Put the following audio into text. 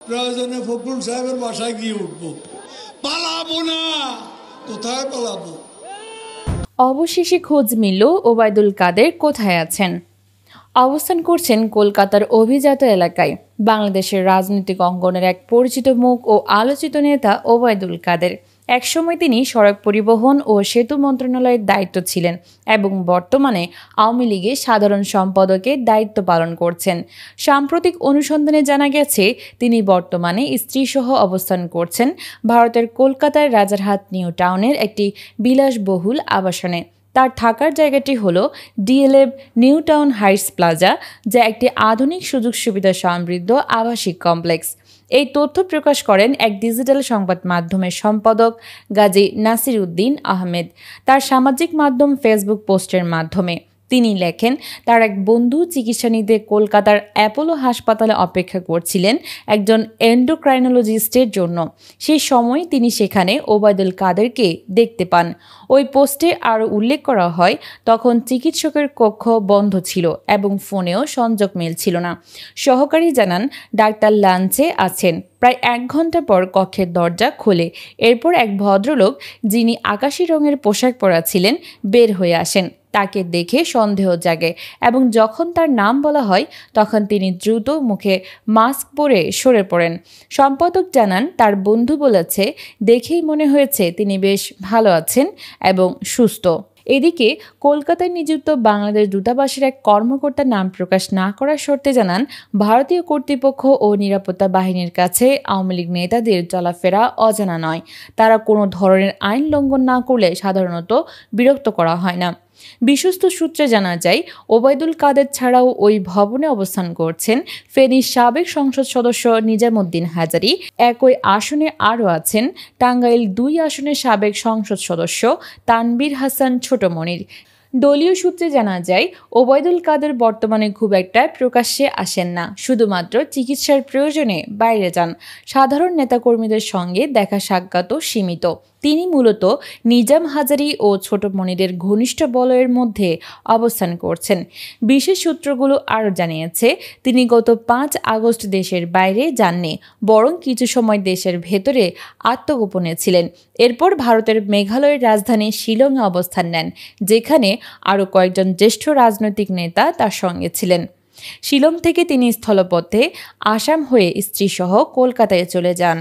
প্রয়োজনে ফখরুল সাহেবের বাসায় গিয়ে উঠবো। পালাবো না, কোথায় পালাবো? অবশেষে খোঁজ মিলল ওবায়দুল কাদের কোথায় আছেন। অবস্থান করছেন কলকাতার অভিজাত এলাকায়। বাংলাদেশের রাজনৈতিক অঙ্গনের এক পরিচিত মুখ ও আলোচিত নেতা ওবায়দুল কাদের। একসময় তিনি সড়ক পরিবহন ও সেতু মন্ত্রণালয়ের দায়িত্ব ছিলেন এবং বর্তমানে আওয়ামী লীগের সাধারণ সম্পাদকের দায়িত্ব পালন করছেন। সাম্প্রতিক অনুসন্ধানে জানা গেছে তিনি বর্তমানে স্ত্রীসহ অবস্থান করছেন ভারতের কলকাতার রাজারহাট নিউ টাউনের একটি বিলাসবহুল আবাসনে। তার থাকার জায়গাটি হল DLF new town Heights plaza, যা একটি আধুনিক সুযোগ সুবিধা সমৃদ্ধ আবাসিক কমপ্লেক্স। এই তথ্য প্রকাশ করেন এক ডিজিটাল সংবাদ মাধ্যমের সম্পাদক গাজী নাসির উদ্দিন আহমেদ তার সামাজিক মাধ্যম ফেসবুক পোস্টের মাধ্যমে। তিনি লেখেন, তার এক বন্ধু চিকিৎসা নিতে কলকাতার অ্যাপোলো হাসপাতালে অপেক্ষা করছিলেন একজন এন্ডোক্রাইনোলজিস্টের জন্য। সেই সময় তিনি সেখানে ওবায়দুল কাদেরকে দেখতে পান। ওই পোস্টে আরও উল্লেখ করা হয়, তখন চিকিৎসকের কক্ষ বন্ধ ছিল এবং ফোনেও সংযোগ মিলছিল না। সহকারী জানান, ডাক্তার লাঞ্চে আছেন। প্রায় 1 ঘন্টা পর কক্ষের দরজা খোলে। এরপর এক ভদ্রলোক, যিনি আকাশি রঙের পোশাক পরা ছিলেন, বের হয়ে আসেন। তাকে দেখে সন্দেহ জাগে এবং যখন তার নাম বলা হয় তখন তিনি দ্রুত মুখে মাস্ক পরে সরে পড়েন। সম্পাদক জানান, তার বন্ধু বলেছে, দেখেই মনে হয়েছে তিনি বেশ ভালো আছেন এবং সুস্থ। এদিকে কলকাতায় নিযুক্ত বাংলাদেশ দূতাবাসের এক কর্মকর্তা নাম প্রকাশ না করার শর্তে জানান, ভারতীয় কর্তৃপক্ষ ও নিরাপত্তা বাহিনীর কাছে আওয়ামী লীগ নেতাদের চলাফেরা অজানা নয়। তারা কোনো ধরনের আইন লঙ্ঘন না করলে সাধারণত বিরক্ত করা হয় না। বিশ্বস্ত সূত্রে জানা যায়, ওবায়দুল কাদের ছাড়াও ওই ভবনে অবস্থান করছেন ফেনীর সাবেক সংসদ সদস্য নিজামুদ্দিন হাজারী। একই আসনে আরও আছেন টাঙ্গাইল 2 আসনের সাবেক সংসদ সদস্য তানবীর হাসান ছোট মনির। দলীয় সূত্রে জানা যায়, ওবায়দুল কাদের বর্তমানে খুব একটা প্রকাশ্যে আসেন না, শুধুমাত্র চিকিৎসার প্রয়োজনে বাইরে যান। সাধারণ নেতাকর্মীদের সঙ্গে দেখা সাক্ষাৎও সীমিত। তিনি মূলত নিজাম হাজারী ও ছোট মনিরের ঘনিষ্ঠ বলয়ের মধ্যে অবস্থান করছেন। বিশেষ সূত্রগুলো আরও জানিয়েছে, তিনি গত 5 আগস্ট দেশের বাইরে যাননি, বরং কিছু সময় দেশের ভেতরে আত্মগোপনে ছিলেন। এরপর ভারতের মেঘালয়ের রাজধানী শিলংয়ে অবস্থান নেন, যেখানে আরও কয়েকজন জ্যেষ্ঠ রাজনৈতিক নেতা তার সঙ্গে ছিলেন। শিলং থেকে তিনি স্থলপথে আসাম হয়ে স্ত্রীসহ কলকাতায় চলে যান।